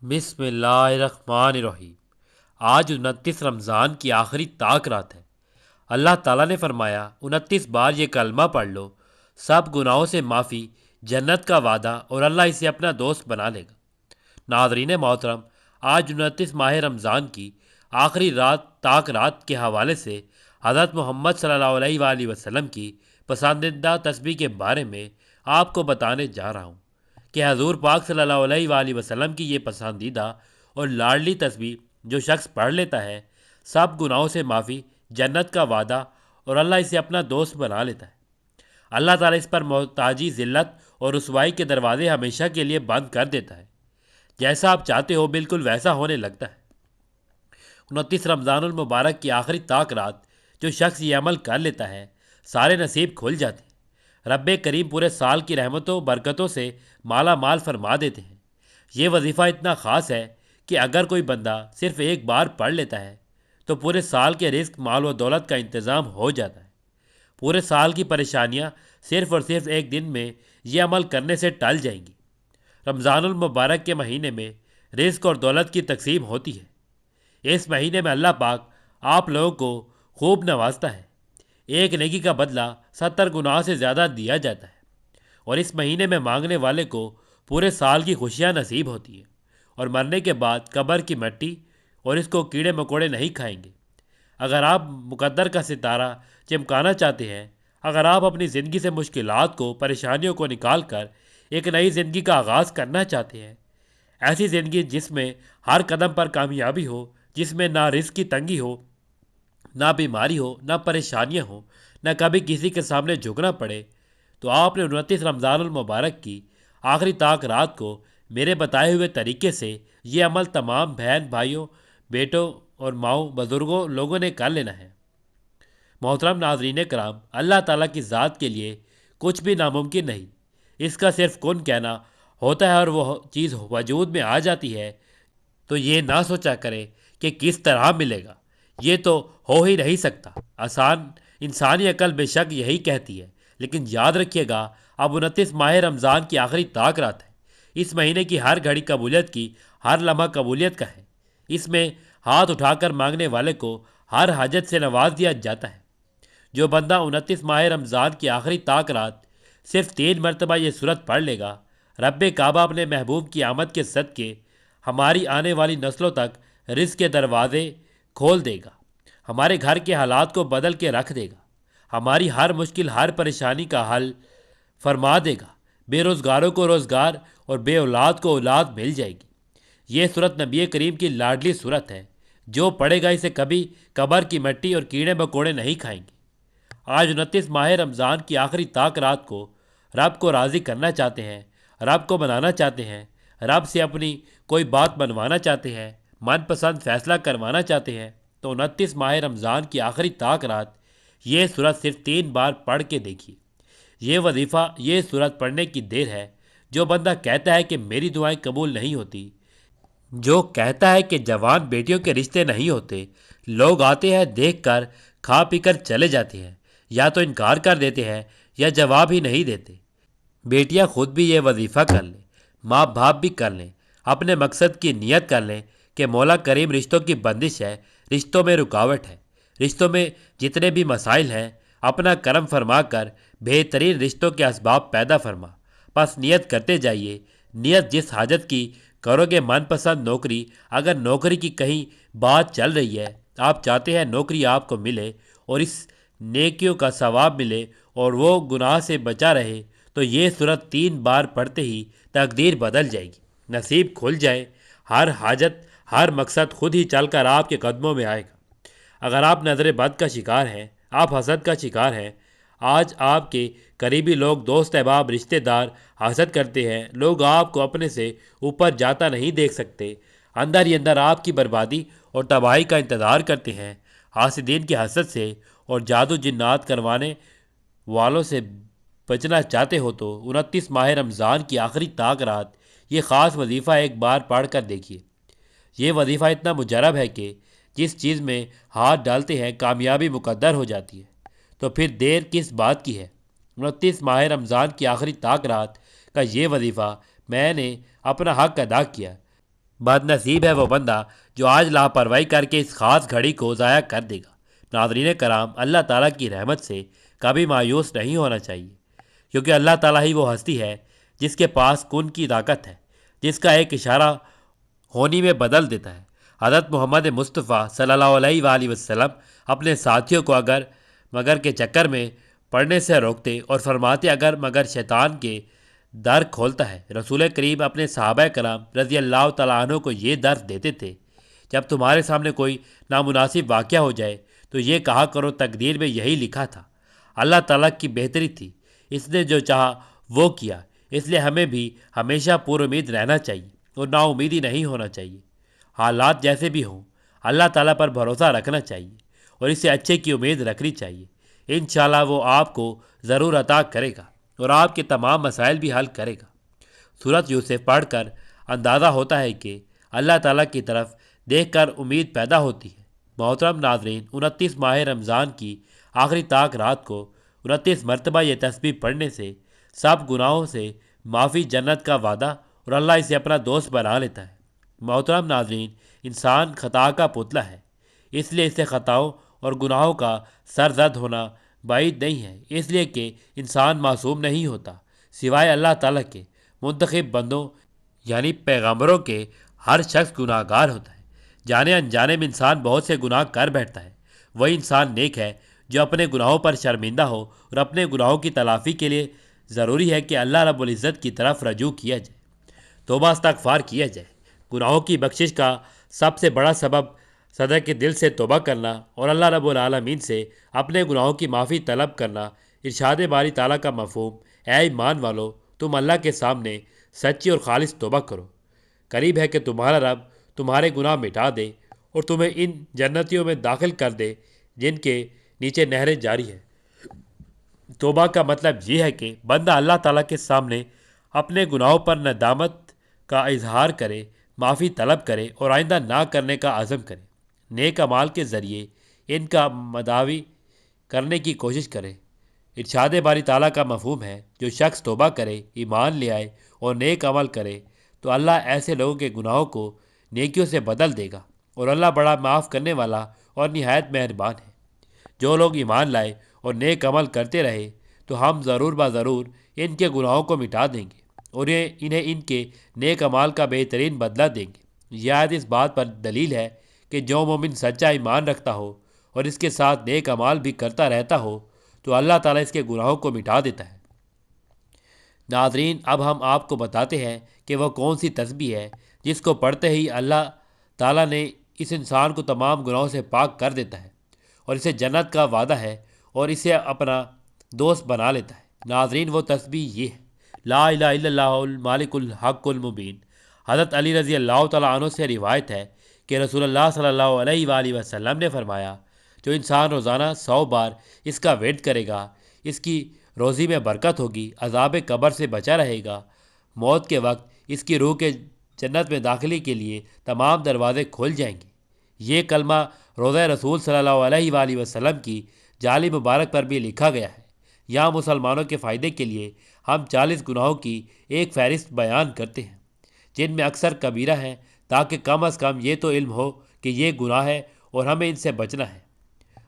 بسم اللہ الرحمن الرحیم۔ آج 29 رمضان کی آخری طاق رات ہے۔ اللہ تعالیٰ نے فرمایا 29 بار یہ کلمہ پڑھ لو، سب گناہوں سے معافی، جنت کا وعدہ اور اللہ اسے اپنا دوست بنا لے گا۔ ناظرین محترم، آج 29 ماہ رمضان کی آخری طاق رات کے حوالے سے حضرت محمد صلی اللہ علیہ وآلہ وسلم کی پسندیدہ تسبیح کے بارے میں آپ کو بتانے جا رہا ہوں کہ حضور پاک صلی اللہ علیہ وآلہ وسلم کی یہ پسندیدہ اور لاڈلی تسبیح جو شخص پڑھ لیتا ہے، سب گناہوں سے معافی، جنت کا وعدہ اور اللہ اسے اپنا دوست بنا لیتا ہے۔ اللہ تعالیٰ اس پر محتاجی، ذلت اور رسوائی کے دروازے ہمیشہ کے لیے بند کر دیتا ہے۔ جیسا آپ چاہتے ہو بالکل ویسا ہونے لگتا ہے۔ 29 رمضان المبارک کی آخری طاق رات جو شخص یہ عمل کر لیتا ہے، سارے نصیب کھل جاتے ہیں۔ رب کریم پورے سال کی رحمتوں برکتوں سے مالا مال فرما دیتے ہیں۔ یہ وظیفہ اتنا خاص ہے کہ اگر کوئی بندہ صرف ایک بار پڑھ لیتا ہے تو پورے سال کے رزق، مال و دولت کا انتظام ہو جاتا ہے۔ پورے سال کی پریشانیاں صرف اور صرف ایک دن میں یہ عمل کرنے سے ٹل جائیں گی۔ رمضان المبارک کے مہینے میں رزق اور دولت کی تقسیم ہوتی ہے۔ اس مہینے میں اللہ پاک آپ لوگوں کو خوب نوازتا ہے۔ ایک نیکی کا بدلہ 70 گناہ سے زیادہ دیا جاتا ہے، اور اس مہینے میں مانگنے والے کو پورے سال کی خوشیاں نصیب ہوتی ہیں، اور مرنے کے بعد قبر کی مٹی اور اس کو کیڑے مکوڑے نہیں کھائیں گے۔ اگر آپ مقدر کا ستارہ چمکانا چاہتے ہیں، اگر آپ اپنی زندگی سے مشکلات کو، پریشانیوں کو نکال کر ایک نئی زندگی کا آغاز کرنا چاہتے ہیں، ایسی زندگی جس میں ہر قدم پر کامیابی ہو، جس میں نہ رزق کی تنگی ہو، نہ بیماری ہو، نہ پریشانیاں ہوں، نہ کبھی کسی کے سامنے جھکنا پڑے، تو آپ نے 29 رمضان المبارک کی آخری طاق رات کو میرے بتائے ہوئے طریقے سے یہ عمل تمام بہن بھائیوں، بیٹوں اور ماؤں، بزرگوں لوگوں نے کر لینا ہے۔ محترم ناظرین کرام، اللہ تعالیٰ کی ذات کے لیے کچھ بھی ناممکن نہیں۔ اس کا صرف کن کہنا ہوتا ہے اور وہ چیز وجود میں آ جاتی ہے، تو یہ نہ سوچا کرے کہ کس طرح ملے گا، یہ تو ہو ہی نہیں سکتا۔ آسان انسانی عقل بے شک یہی کہتی ہے، لیکن یاد رکھیے گا اب 29 ماہ رمضان کی آخری طاق رات ہے۔ اس مہینے کی ہر گھڑی قبولیت کی، ہر لمحہ قبولیت کا ہے۔ اس میں ہاتھ اٹھا کر مانگنے والے کو ہر حاجت سے نواز دیا جاتا ہے۔ جو بندہ 29 ماہ رمضان کی آخری طاق رات صرف 3 مرتبہ یہ سورت پڑھ لے گا، رب کعبہ اپنے محبوب کی آمد کے صدقے ہماری آنے والی نسلوں تک رزق کے دروازے کھول دے گا، ہمارے گھر کے حالات کو بدل کے رکھ دے گا، ہماری ہر مشکل، ہر پریشانی کا حل فرما دے گا، بے روزگاروں کو روزگار اور بے اولاد کو اولاد مل جائے گی۔ یہ سورت نبی کریم کی لاڈلی سورت ہے۔ جو پڑھے گا اسے کبھی قبر کی مٹی اور کیڑے مکوڑے نہیں کھائیں گے۔ آج 29 ماہ رمضان کی آخری طاق رات رب کو راضی کرنا چاہتے ہیں، رب کو منانا چاہتے ہیں، رب سے اپنی کوئی بات بنوانا چاہتے ہیں، من پسند فیصلہ کروانا چاہتے ہیں، تو 29 ماہ رمضان کی آخری طاق رات یہ سورت صرف 3 بار پڑھ کے دیکھیے۔ یہ وظیفہ، یہ سورت پڑھنے کی دیر ہے۔ جو بندہ کہتا ہے کہ میری دعائیں قبول نہیں ہوتی، جو کہتا ہے کہ جوان بیٹیوں کے رشتے نہیں ہوتے، لوگ آتے ہیں دیکھ کر کھا پی کر چلے جاتے ہیں، یا تو انکار کر دیتے ہیں یا جواب ہی نہیں دیتے۔ بیٹیاں خود بھی یہ وظیفہ کر لیں، ماں باپ بھی کر لیں، اپنے مقصد کی نیت کر لیں کہ مولا کریم رشتوں کی بندش ہے، رشتوں میں رکاوٹ ہے، رشتوں میں جتنے بھی مسائل ہیں اپنا کرم فرما کر بہترین رشتوں کے اسباب پیدا فرما۔ بس نیت کرتے جائیے، نیت جس حاجت کی کرو گے، من پسند نوکری، اگر نوکری کی کہیں بات چل رہی ہے، آپ چاہتے ہیں نوکری آپ کو ملے اور اس نیکیوں کا ثواب ملے اور وہ گناہ سے بچا رہے، تو یہ سورت 3 بار پڑھتے ہی تقدیر بدل جائے گی، نصیب کھل جائے، ہر حاجت، ہر مقصد خود ہی چل کر آپ کے قدموں میں آئے گا۔ اگر آپ نظر بد کا شکار ہیں، آپ حسد کا شکار ہیں، آج آپ کے قریبی لوگ، دوست احباب، رشتہ دار حسد کرتے ہیں، لوگ آپ کو اپنے سے اوپر جاتا نہیں دیکھ سکتے، اندر ہی اندر آپ کی بربادی اور تباہی کا انتظار کرتے ہیں، حاسدین کی حسد سے اور جادو جنات کروانے والوں سے بچنا چاہتے ہو تو 29 ماہ رمضان کی آخری طاق رات یہ خاص وظیفہ ایک بار پڑھ کر دیکھیے۔ یہ وظیفہ اتنا مجرب ہے کہ جس چیز میں ہاتھ ڈالتے ہیں کامیابی مقدر ہو جاتی ہے، تو پھر دیر کس بات کی ہے؟ 29 ماہ رمضان کی آخری طاق رات کا یہ وظیفہ میں نے اپنا حق ادا کیا، بد نصیب ہے وہ بندہ جو آج لاپرواہی کر کے اس خاص گھڑی کو ضائع کر دے گا۔ ناظرین کرام، اللہ تعالیٰ کی رحمت سے کبھی مایوس نہیں ہونا چاہیے، کیونکہ اللہ تعالیٰ ہی وہ ہستی ہے جس کے پاس کن کی طاقت ہے، جس کا ایک اشارہ ہونی میں بدل دیتا ہے۔ حضرت محمد مصطفیٰ صلی اللہ علیہ وآلہ وسلم اپنے ساتھیوں کو اگر مگر کے چکر میں پڑھنے سے روکتے اور فرماتے اگر مگر شیطان کے در کھولتا ہے۔ رسول کریم اپنے صحابہ کرام رضی اللہ تعالیٰ عنہ کو یہ درس دیتے تھے، جب تمہارے سامنے کوئی نامناسب واقعہ ہو جائے تو یہ کہا کرو تقدیر میں یہی لکھا تھا۔ اللہ تعالیٰ کی بہتری تھی، اس نے جو چاہا وہ کیا، اس لیے ہمیں بھی ہمیشہ پر امید رہنا چاہیے اور نا امیدی نہیں ہونا چاہیے۔ حالات جیسے بھی ہوں، اللہ تعالیٰ پر بھروسہ رکھنا چاہیے اور اس سے اچھے کی امید رکھنی چاہیے۔ انشاءاللہ وہ آپ کو ضرور عطا کرے گا اور آپ کے تمام مسائل بھی حل کرے گا۔ سورۃ یوسف پڑھ کر اندازہ ہوتا ہے کہ اللہ تعالیٰ کی طرف دیکھ کر امید پیدا ہوتی ہے۔ محترم ناظرین، 29 ماہ رمضان کی آخری طاق رات کو 29 مرتبہ یہ تسبیح پڑھنے سے سب گناہوں سے معافی، جنت کا وعدہ اور اللہ اسے اپنا دوست بنا لیتا ہے۔ محترم ناظرین، انسان خطا کا پتلا ہے، اس لیے اسے خطاؤں اور گناہوں کا سرزد ہونا بعید نہیں ہے، اس لیے کہ انسان معصوم نہیں ہوتا سوائے اللہ تعالیٰ کے منتخب بندوں یعنی پیغمبروں کے۔ ہر شخص گناہ گار ہوتا ہے، جانے انجانے میں انسان بہت سے گناہ کر بیٹھتا ہے۔ وہی انسان نیک ہے جو اپنے گناہوں پر شرمندہ ہو اور اپنے گناہوں کی تلافی کے لیے ضروری ہے کہ اللہ رب العزت کی طرف رجوع کیا جائے، توبہ استغفار کیا جائے۔ گناہوں کی بخشش کا سب سے بڑا سبب صدر کے دل سے توبہ کرنا اور اللہ رب العالمین سے اپنے گناہوں کی معافی طلب کرنا۔ ارشاد باری تعالیٰ کا مفہوم: اے ایمان والو، تم اللہ کے سامنے سچی اور خالص توبہ کرو، قریب ہے کہ تمہارا رب تمہارے گناہ مٹا دے اور تمہیں ان جنتیوں میں داخل کر دے جن کے نیچے نہریں جاری ہیں۔ توبہ کا مطلب یہ ہے کہ بندہ اللہ تعالیٰ کے سامنے اپنے گناہوں پر ندامت کا اظہار کرے، معافی طلب کرے اور آئندہ نہ کرنے کا عزم کرے۔ نیک اعمال کے ذریعے ان کا مداوی کرنے کی کوشش کرے۔ ارشاد باری تعالیٰ کا مفہوم ہے: جو شخص توبہ کرے، ایمان لے آئے اور نیک عمل کرے تو اللہ ایسے لوگوں کے گناہوں کو نیکیوں سے بدل دے گا اور اللہ بڑا معاف کرنے والا اور نہایت مہربان ہے۔ جو لوگ ایمان لائے اور نیک عمل کرتے رہے تو ہم ضرور ضرور ان کے گناہوں کو مٹا دیں گے اور انہیں ان کے نیک اعمال کا بہترین بدلہ دیں گے۔ یہ آیت اس بات پر دلیل ہے کہ جو مومن سچا ایمان رکھتا ہو اور اس کے ساتھ نیک اعمال بھی کرتا رہتا ہو تو اللہ تعالیٰ اس کے گناہوں کو مٹا دیتا ہے۔ ناظرین، اب ہم آپ کو بتاتے ہیں کہ وہ کون سی تسبیح ہے جس کو پڑھتے ہی اللہ تعالیٰ نے اس انسان کو تمام گناہوں سے پاک کر دیتا ہے اور اسے جنت کا وعدہ ہے اور اسے اپنا دوست بنا لیتا ہے۔ ناظرین، وہ تسبیح یہ ہے: لا الہ الا اللہ المالک الحق المبین۔ حضرت علی رضی اللہ تعالیٰ عنہ سے روایت ہے کہ رسول اللہ صلی اللہ علیہ وآلہ وسلم نے فرمایا: جو انسان روزانہ 100 بار اس کا ورد کرے گا، اس کی روزی میں برکت ہوگی، عذاب قبر سے بچا رہے گا، موت کے وقت اس کی روح کے جنت میں داخلے کے لیے تمام دروازے کھل جائیں گے۔ یہ کلمہ روضہ رسول صلی اللہ علیہ وآلہ وسلم کی جالی مبارک پر بھی لکھا گیا ہے۔ یہاں مسلمانوں کے فائدے کے لیے ہم 40 گناہوں کی ایک فہرست بیان کرتے ہیں جن میں اکثر کبیرہ ہیں، تاکہ کم از کم یہ تو علم ہو کہ یہ گناہ ہے اور ہمیں ان سے بچنا ہے۔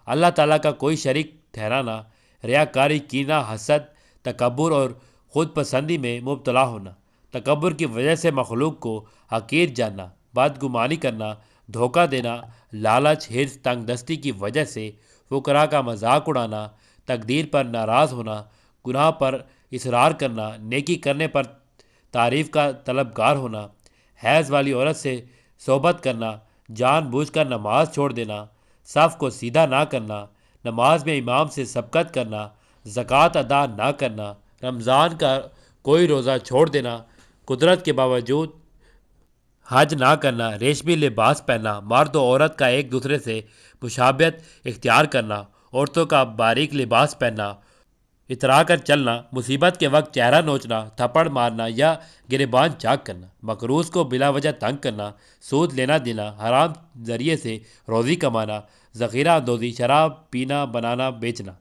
اللہ تعالیٰ کا کوئی شریک ٹھہرانا، ریاکاری، کینہ، حسد، تکبر اور خود پسندی میں مبتلا ہونا، تکبر کی وجہ سے مخلوق کو حقیر جاننا، بدگمانی کرنا، دھوکہ دینا، لالچ، حرص، تنگ دستی کی وجہ سے فقراء کا مذاق اڑانا، تقدیر پر ناراض ہونا، گناہ پر اصرار کرنا، نیکی کرنے پر تعریف کا طلبگار ہونا، حیض والی عورت سے صحبت کرنا، جان بوجھ کر نماز چھوڑ دینا، صف کو سیدھا نہ کرنا، نماز میں امام سے سبقت کرنا، زکوٰۃ ادا نہ کرنا، رمضان کا کوئی روزہ چھوڑ دینا، قدرت کے باوجود حج نہ کرنا، ریشمی لباس پہننا، مرد و عورت کا ایک دوسرے سے مشابہت اختیار کرنا، عورتوں کا باریک لباس پہننا، اترا کر چلنا، مصیبت کے وقت چہرہ نوچنا، تھپڑ مارنا یا گریبان چاک کرنا، مقروض کو بلا وجہ تنگ کرنا، سود لینا دینا، حرام ذریعے سے روزی کمانا، ذخیرہ اندوزی، شراب پینا، بنانا، بیچنا،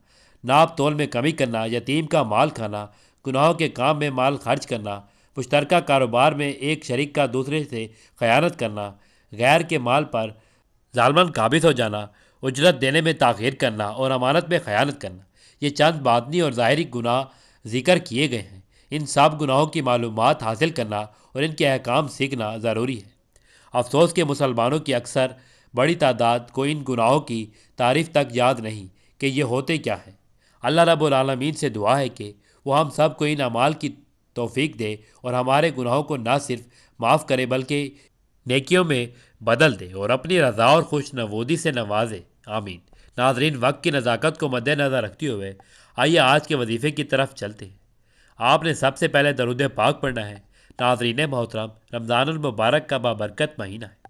ناپ تول میں کمی کرنا، یتیم کا مال کھانا، گناہوں کے کام میں مال خرچ کرنا، مشترکہ کاروبار میں ایک شریک کا دوسرے سے خیانت کرنا، غیر کے مال پر ظالماً قابض ہو جانا، اجرت دینے میں تاخیر کرنا اور امانت میں خیانت کرنا، یہ چند باطنی اور ظاہری گناہ ذکر کیے گئے ہیں۔ ان سب گناہوں کی معلومات حاصل کرنا اور ان کے احکام سیکھنا ضروری ہے۔ افسوس کہ مسلمانوں کی اکثر بڑی تعداد کو ان گناہوں کی تعریف تک یاد نہیں کہ یہ ہوتے کیا ہیں۔ اللہ رب العالمین سے دعا ہے کہ وہ ہم سب کو ان اعمال کی توفیق دے اور ہمارے گناہوں کو نہ صرف معاف کرے بلکہ نیکیوں میں بدل دے اور اپنی رضا اور خوش نوودی سے نوازے، آمین۔ ناظرین، وقت کی نزاکت کو مد نظر رکھتے ہوئے آئیے آج کے وظیفے کی طرف چلتے ہیں۔ آپ نے سب سے پہلے درود پاک پڑھنا ہے۔ ناظرین محترم، رمضان المبارک کا بابرکت مہینہ ہے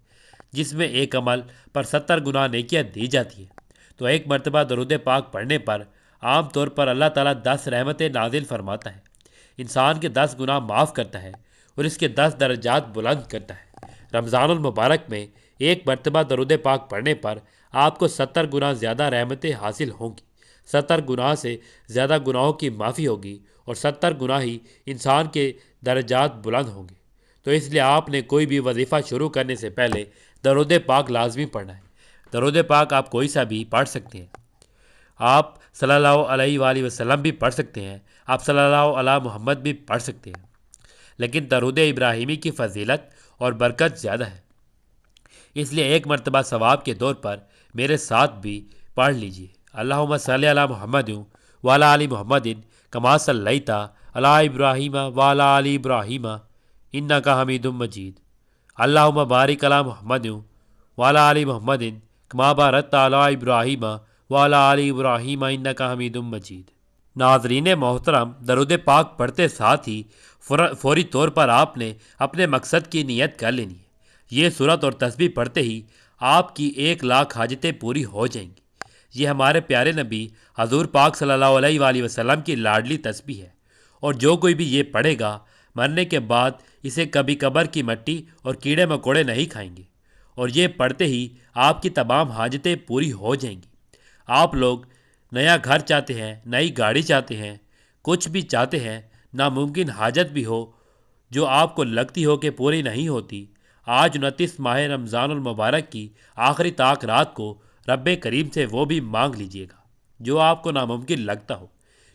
جس میں ایک عمل پر 70 گناہ نیکیاں دی جاتی ہیں، تو ایک مرتبہ درود پاک پڑھنے پر عام طور پر اللہ تعالیٰ 10 رحمتیں نازل فرماتا ہے، انسان کے 10 گناہ معاف کرتا ہے اور اس کے 10 درجات بلند کرتا ہے۔ رمضان المبارک میں ایک مرتبہ درود پاک پڑھنے پر آپ کو 70 گناہ زیادہ رحمتیں حاصل ہوں گی، 70 گناہ سے زیادہ گناہوں کی معافی ہوگی اور 70 گناہ ہی انسان کے درجات بلند ہوں گے۔ تو اس لیے آپ نے کوئی بھی وظیفہ شروع کرنے سے پہلے درود پاک لازمی پڑھنا ہے۔ درود پاک آپ کوئی سا بھی پڑھ سکتے ہیں، آپ صلی اللہ علیہ وآلہ وسلم بھی پڑھ سکتے ہیں، آپ صلی اللہ علیہ محمد بھی پڑھ سکتے ہیں، لیکن درود ابراہیمی کی فضیلت اور برکت زیادہ ہے، اس لیے ایک مرتبہ ثواب کے طور پر میرے ساتھ بھی پڑھ لیجیے۔ اللہم صلی علی محمد وعلی آل محمد کما صلیت علی ابراہیم وعلی آل ابراہیم انک حمید مجید۔ اللہم بارک علی محمد وعلی آل محمد کما بارکت علی ابراہیم وعلی آل ابراہیم انک حمید مجید۔ ناظرین محترم، درود پاک پڑھتے ساتھ ہی فوری طور پر آپ نے اپنے مقصد کی نیت کر لینی ہے۔ یہ سورت اور تسبیح پڑھتے ہی آپ کی 1,00,000 حاجتیں پوری ہو جائیں گی۔ یہ ہمارے پیارے نبی حضور پاک صلی اللہ علیہ وآلہ وسلم کی لاڈلی تسبیح ہے، اور جو کوئی بھی یہ پڑھے گا مرنے کے بعد اسے کبھی قبر کی مٹی اور کیڑے مکوڑے نہیں کھائیں گے، اور یہ پڑھتے ہی آپ کی تمام حاجتیں پوری ہو جائیں گی۔ آپ لوگ نیا گھر چاہتے ہیں، نئی گاڑی چاہتے ہیں، کچھ بھی چاہتے ہیں، ناممکن حاجت بھی ہو جو آپ کو لگتی ہو کہ پوری نہیں ہوتی، آج 29 ماہ رمضان المبارک کی آخری طاق رات کو رب کریم سے وہ بھی مانگ لیجئے گا جو آپ کو ناممکن لگتا ہو،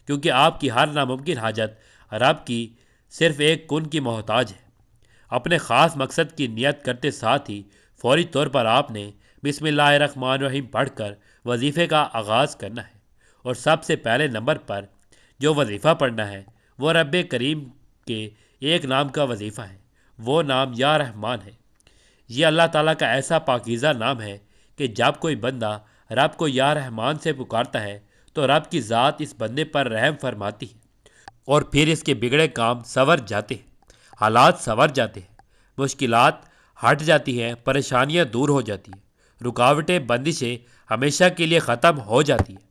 کیونکہ آپ کی ہر ناممکن حاجت رب کی صرف ایک کن کی محتاج ہے۔ اپنے خاص مقصد کی نیت کرتے ساتھ ہی فوری طور پر آپ نے بسم اللہ الرحمن الرحیم پڑھ کر وظیفے کا آغاز کرنا ہے، اور سب سے پہلے نمبر پر جو وظیفہ پڑھنا ہے وہ رب کریم کے ایک نام کا وظیفہ ہے، وہ نام یا رحمان ہے۔ یہ اللہ تعالیٰ کا ایسا پاکیزہ نام ہے کہ جب کوئی بندہ رب کو یا رحمان سے پکارتا ہے تو رب کی ذات اس بندے پر رحم فرماتی ہے، اور پھر اس کے بگڑے کام سنور جاتے ہیں، حالات سنور جاتے ہیں، مشکلات ہٹ جاتی ہیں، پریشانیاں دور ہو جاتی ہیں، رکاوٹیں بندشیں ہمیشہ کے لیے ختم ہو جاتی ہیں۔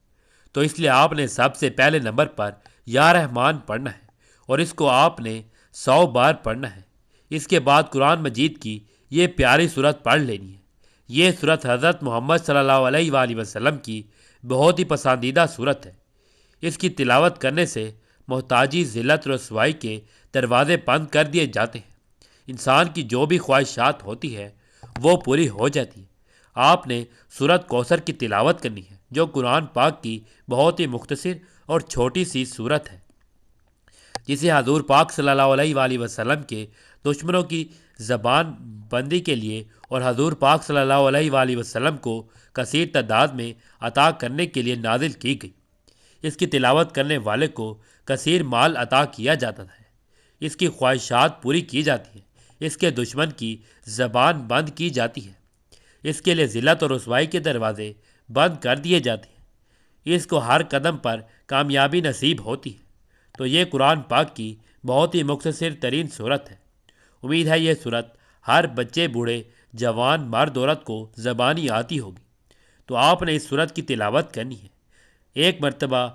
تو اس لیے آپ نے سب سے پہلے نمبر پر یا رحمان پڑھنا ہے، اور اس کو آپ نے 100 بار پڑھنا ہے۔ اس کے بعد قرآن مجید کی یہ پیاری سورت پڑھ لینی ہے۔ یہ سورت حضرت محمد صلی اللہ علیہ وآلہ وسلم کی بہت ہی پسندیدہ سورت ہے۔ اس کی تلاوت کرنے سے محتاجی، ذلت، رسوائی کے دروازے بند کر دیے جاتے ہیں، انسان کی جو بھی خواہشات ہوتی ہے وہ پوری ہو جاتی ہے۔ آپ نے سورت کوثر کی تلاوت کرنی ہے، جو قرآن پاک کی بہت ہی مختصر اور چھوٹی سی سورت ہے، جسے حضور پاک صلی اللہ علیہ وآلہ وسلم کے دشمنوں کی زبان بندی کے لیے اور حضور پاک صلی اللہ علیہ وآلہ وسلم کو کثیر تعداد میں عطا کرنے کے لیے نازل کی گئی۔ اس کی تلاوت کرنے والے کو کثیر مال عطا کیا جاتا ہے، اس کی خواہشات پوری کی جاتی ہیں، اس کے دشمن کی زبان بند کی جاتی ہے، اس کے لیے ذلت اور رسوائی کے دروازے بند کر دیے جاتے ہیں، اس کو ہر قدم پر کامیابی نصیب ہوتی ہے۔ تو یہ قرآن پاک کی بہت ہی مختصر ترین صورت ہے۔ امید ہے یہ صورت ہر بچے، بوڑھے، جوان، مرد، عورت کو زبانی آتی ہوگی۔ تو آپ نے اس صورت کی تلاوت کرنی ہے۔ ایک مرتبہ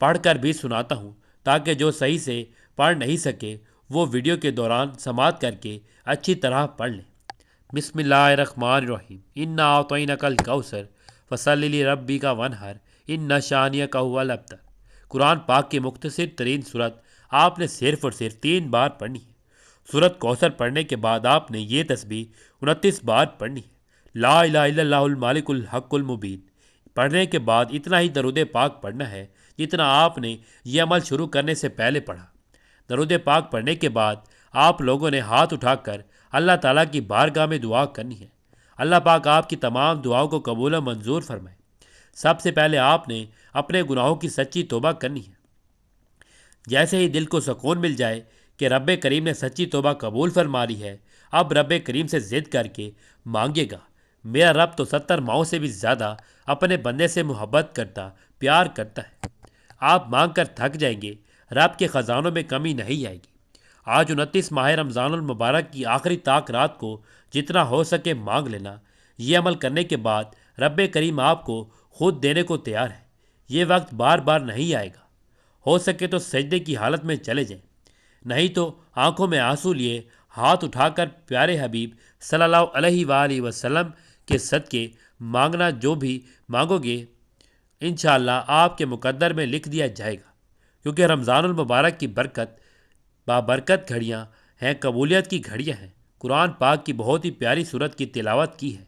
پڑھ کر بھی سناتا ہوں تاکہ جو صحیح سے پڑھ نہیں سکے وہ ویڈیو کے دوران سماعت کر کے اچھی طرح پڑھ لیں۔ بسم اللہ الرحمن الرحیم، انا اعطیناک الکوثر فصلی لربک وانحر ان شانئک ھو الابتر۔ قرآن پاک کی مختصر ترین صورت آپ نے صرف اور صرف 3 بار پڑھنی ہے، سورت کوثر پڑھنے کے بعد آپ نے یہ تسبیح 29 بار پڑھنی ہے۔ لا الہ الا اللہ المالک الحق المبین پڑھنے کے بعد اتنا ہی درود پاک پڑھنا ہے جتنا آپ نے یہ عمل شروع کرنے سے پہلے پڑھا۔ درود پاک پڑھنے کے بعد آپ لوگوں نے ہاتھ اٹھا کر اللہ تعالیٰ کی بارگاہ میں دعا کرنی ہے۔ اللہ پاک آپ کی تمام دعاؤں کو قبول و منظور فرمائے۔ سب سے پہلے آپ نے اپنے گناہوں کی سچی توبہ کرنی ہے۔ جیسے ہی دل کو سکون مل جائے کہ رب کریم نے سچی توبہ قبول فرما لی ہے، اب رب کریم سے ضد کر کے مانگے گا۔ میرا رب تو 70 ماؤں سے بھی زیادہ اپنے بندے سے محبت کرتا، پیار کرتا ہے۔ آپ مانگ کر تھک جائیں گے، رب کے خزانوں میں کمی نہیں آئے گی۔ آج 29 ماہ رمضان المبارک کی آخری طاق رات کو جتنا ہو سکے مانگ لینا۔ یہ عمل کرنے کے بعد رب کریم آپ کو خود دینے کو تیار ہے۔ یہ وقت بار بار نہیں آئے گا۔ ہو سکے تو سجدے کی حالت میں چلے جائیں، نہیں تو آنکھوں میں آنسو لیے ہاتھ اٹھا کر پیارے حبیب صلی اللہ علیہ وآلہ وسلم کے صدقے مانگنا۔ جو بھی مانگو گے انشاءاللہ آپ کے مقدر میں لکھ دیا جائے گا، کیونکہ رمضان المبارک کی بابرکت گھڑیاں ہیں، قبولیت کی گھڑیاں ہیں۔ قرآن پاک کی بہت ہی پیاری صورت کی تلاوت کی ہے۔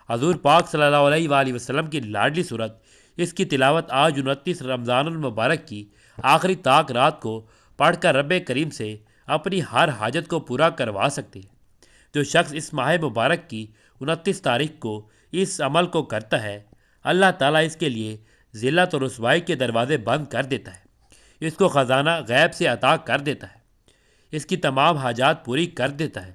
حضور پاک صلی اللہ علیہ وآلہ وسلم کی لاڈلی صورت، اس کی تلاوت آج 29 رمضان المبارک کی آخری طاق رات کو پڑھ کر رب کریم سے اپنی ہر حاجت کو پورا کروا سکتے ہیں۔ جو شخص اس ماہ مبارک کی 29 تاریخ کو اس عمل کو کرتا ہے، اللہ تعالیٰ اس کے لیے ذلت اور رسوائی کے دروازے بند کر دیتا ہے، اس کو خزانہ غیب سے عطا کر دیتا ہے، اس کی تمام حاجات پوری کر دیتا ہے۔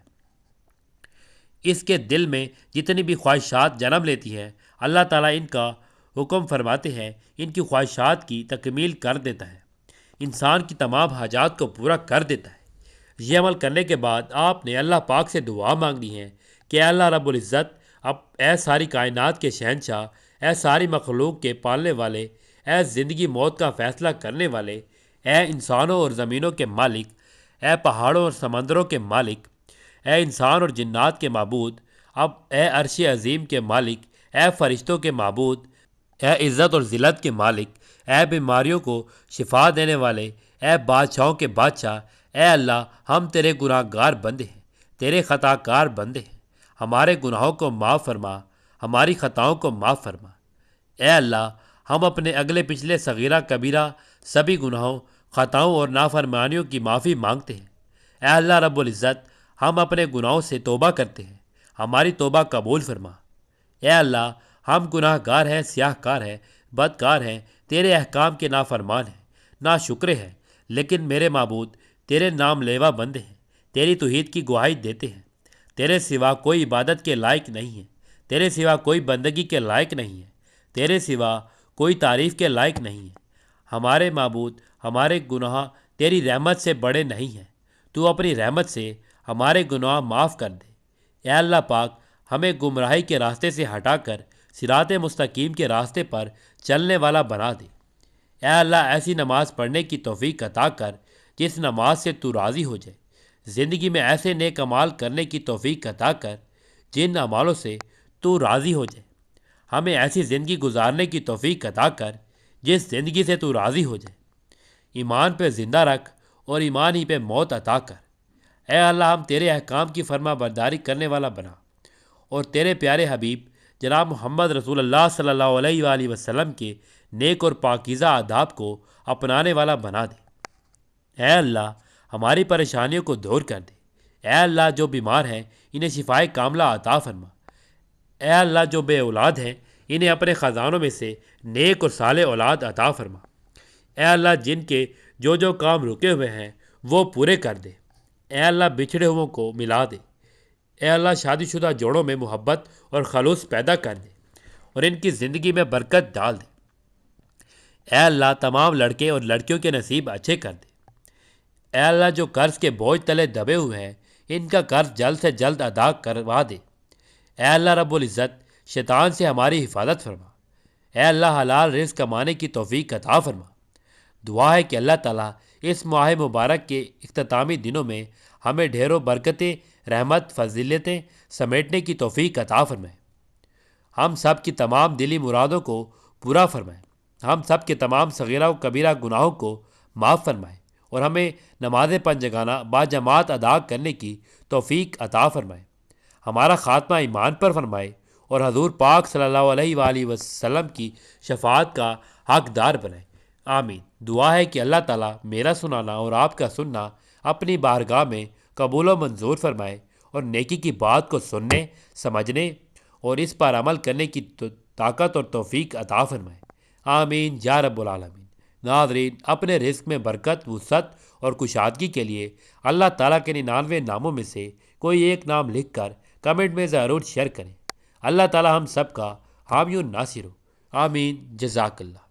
اس کے دل میں جتنی بھی خواہشات جنم لیتی ہیں، اللہ تعالیٰ ان کا حکم فرماتے ہیں ان کی خواہشات کی تکمیل کر دیتا ہے، انسان کی تمام حاجات کو پورا کر دیتا ہے۔ یہ عمل کرنے کے بعد آپ نے اللہ پاک سے دعا مانگنی ہے کہ اے اللہ رب العزت، اب اے ساری کائنات کے شہنشاہ، اے ساری مخلوق کے پالنے والے، اے زندگی موت کا فیصلہ کرنے والے، اے انسانوں اور زمینوں کے مالک، اے پہاڑوں اور سمندروں کے مالک، اے انسان اور جنات کے معبود، اب اے عرش عظیم کے مالک، اے فرشتوں کے معبود، اے عزت اور ذلت کے مالک، اے بیماریوں کو شفا دینے والے، اے بادشاہوں کے بادشاہ، اے اللہ، ہم تیرے گناہ گار بندے ہیں، تیرے خطا کار بندے ہیں، ہمارے گناہوں کو معاف فرما، ہماری خطاؤں کو معاف فرما۔ اے اللہ، ہم اپنے اگلے پچھلے صغیرہ کبیرہ سبھی گناہوں، خطاؤں اور نافرمانیوں کی معافی مانگتے ہیں۔ اے اللہ رب العزت، ہم اپنے گناہوں سے توبہ کرتے ہیں، ہماری توبہ قبول فرما۔ اے اللہ، ہم گناہ گار ہیں، سیاہ کار ہیں، بدکار ہیں، تیرے احکام کے نافرمان ہیں، ناشکرے ہیں، لیکن میرے معبود تیرے نام لیوا بندے ہیں، تیری توحید کی گواہی دیتے ہیں۔ تیرے سوا کوئی عبادت کے لائق نہیں ہے، تیرے سوا کوئی بندگی کے لائق نہیں ہے، تیرے سوا کوئی تعریف کے لائق نہیں ہے۔ ہمارے معبود، ہمارے گناہ تیری رحمت سے بڑے نہیں ہیں، تو اپنی رحمت سے ہمارے گناہ معاف کر دے۔ اے اللہ پاک، ہمیں گمراہی کے راستے سے ہٹا کر صراط مستقیم کے راستے پر چلنے والا بنا دے۔ اے اللہ، ایسی نماز پڑھنے کی توفیق عطا کر جس نماز سے تو راضی ہو جائے۔ زندگی میں ایسے نیک اعمال کرنے کی توفیق عطا کر جن اعمالوں سے تو راضی ہو جائے۔ ہمیں ایسی زندگی گزارنے کی توفیق عطا کر جس زندگی سے تو راضی ہو جائے۔ ایمان پہ زندہ رکھ اور ایمان ہی پہ موت عطا کر۔ اے اللہ، ہم تیرے احکام کی فرما برداری کرنے والا بنا اور تیرے پیارے حبیب جناب محمد رسول اللہ صلی اللہ علیہ وآلہ وسلم کے نیک اور پاکیزہ آداب کو اپنانے والا بنا دے۔ اے اللہ، ہماری پریشانیوں کو دور کر دے۔ اے اللہ، جو بیمار ہیں انہیں شفائے کاملہ عطا فرما۔ اے اللہ، جو بے اولاد ہیں انہیں اپنے خزانوں میں سے نیک اور صالح اولاد عطا فرما۔ اے اللہ، جن کے جو کام رکے ہوئے ہیں وہ پورے کر دے۔ اے اللہ، بچھڑے ہوئوں کو ملا دے۔ اے اللہ، شادی شدہ جوڑوں میں محبت اور خلوص پیدا کر دے اور ان کی زندگی میں برکت ڈال دے۔ اے اللہ، تمام لڑکے اور لڑکیوں کے نصیب اچھے کر دے۔ اے اللہ، جو قرض کے بوجھ تلے دبے ہوئے ہیں ان کا قرض جلد سے جلد ادا کروا دے۔ اے اللہ رب العزت، شیطان سے ہماری حفاظت فرما۔ اے اللہ، حلال رزق کمانے کی توفیق عطا فرما۔ دعا ہے کہ اللہ تعالیٰ اس ماہ مبارک کے اختتامی دنوں میں ہمیں ڈھیروں برکتیں، رحمت، فضیلتیں سمیٹنے کی توفیق عطا فرمائے۔ ہم سب کی تمام دلی مرادوں کو پورا فرمائے۔ ہم سب کے تمام صغیرہ و کبیرہ گناہوں کو معاف فرمائے اور ہمیں نماز پنجگانہ باجماعت ادا کرنے کی توفیق عطا فرمائے، ہمارا خاتمہ ایمان پر فرمائے اور حضور پاک صلی اللہ علیہ وآلہ وسلم کی شفاعت کا حقدار بنائے، آمین۔ دعا ہے کہ اللہ تعالیٰ میرا سنانا اور آپ کا سننا اپنی بارگاہ میں قبول و منظور فرمائے اور نیکی کی بات کو سننے، سمجھنے اور اس پر عمل کرنے کی طاقت اور توفیق عطا فرمائے، آمین یا رب العالمین۔ ناظرین، اپنے رزق میں برکت، وسعت اور کشادگی کے لیے اللہ تعالیٰ کے 99 ناموں میں سے کوئی ایک نام لکھ کر کمنٹ میں ضرور شیئر کریں۔ اللہ تعالیٰ ہم سب کا حامی و ناصر ہو، آمین۔ جزاک اللہ۔